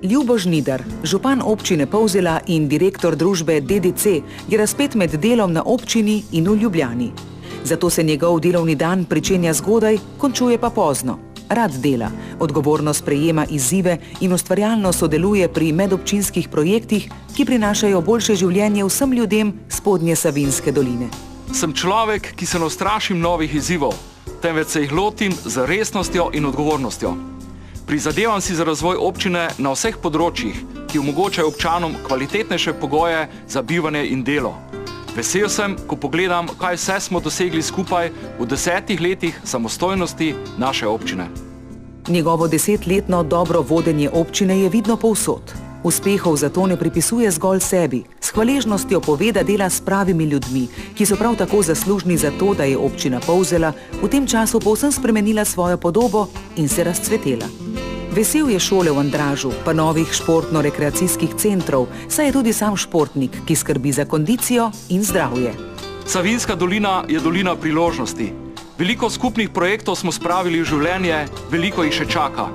Ljubo Žnidar, župan občine Polzela in direktor družbe DDC, je razpet med delom na občini in v Ljubljani. Zato se njegov delovni dan pričenja zgodaj, končuje pa pozno. Rad dela, odgovorno sprejema izzive in ustvarjalno sodeluje pri medobčinskih projektih, ki prinašajo boljše življenje vsem ljudem spodnje Savinjske doline. Sem človek, ki se ne ustrašim novih izzivov, temveč se jih lotim z resnostjo in odgovornostjo. Prizadevam si za razvoj občine na vseh področjih, ki omogočajo občanom kvalitetnejše pogoje za bivanje in delo. Vesel sem, ko pogledam, kaj vse smo dosegli skupaj v 10 letih samostojnosti naše občine. Njegovo 10-letno dobro vodenje občine je vidno povsod. Uspehov zato ne pripisuje zgolj sebi, s hvaležnostjo pove, da dela s pravimi ljudmi, ki so prav tako zaslužni za to, da je občina Polzela v tem času povsem spremenila svojo podobo in se razcvetela. Vesel je šole v Andražu, pa novih športno-rekreacijskih centrov, saj je tudi sam športnik, ki skrbi za kondicijo in zdravje. Savinjska dolina je dolina priložnosti. Veliko skupnih projektov smo spravili v življenje, veliko jih še čaka.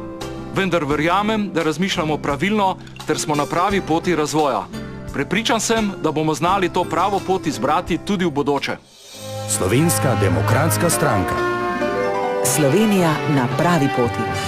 Vendar verjamem, da razmišljamo pravilno ter smo na pravi poti razvoja. Prepričan sem, da bomo znali to pravo pot izbrati tudi v bodoče. Slovenska demokratska stranka. Slovenija na pravi poti.